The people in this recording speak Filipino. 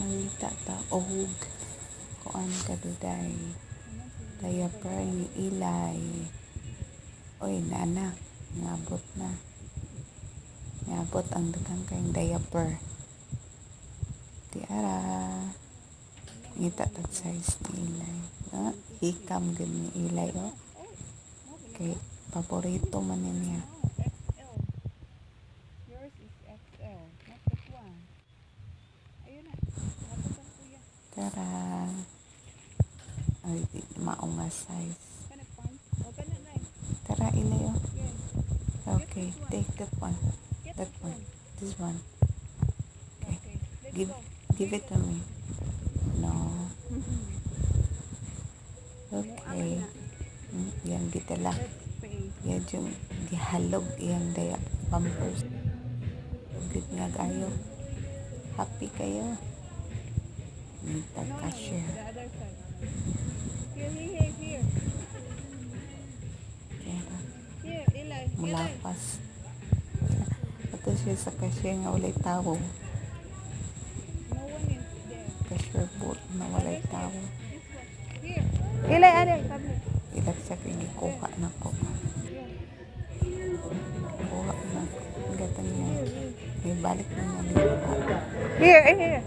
Mangita ta og kuan kaduday. Diaper ni Ilay. Oy, nana. Ngabot na. Ngabot ang daghang kayong diaper. Tiara. Ngita tag size ni Ilay. Hikam gud ni Ilay, oh. Kay paborito man niya. Yours is XL, not that one. Ayun na. Nabutan kuya. Tara. Ay, di maong nga size. Kana pants. O kana na. Tara, Ilay, oh. Yes. Okay, take that one. Get That one. This one. Okay. Okay. Let's Give go. give it to me. No. Okay. Yan gitala. Let's pay. Yan yung gihalog yung daya pampers. Good nga kayo. Happy kayo. Nita No, cashier. the other side. Here. Kaya Here, Eli. mulapas. Ito siya sa cashier nga walay tao. No one is there. Cashier booth na walay tao. Here. Eli, ada tablet. Ilag siya kaya gikuha na ko. Kuha na. Ang gatan niya. May balik na niya. Here.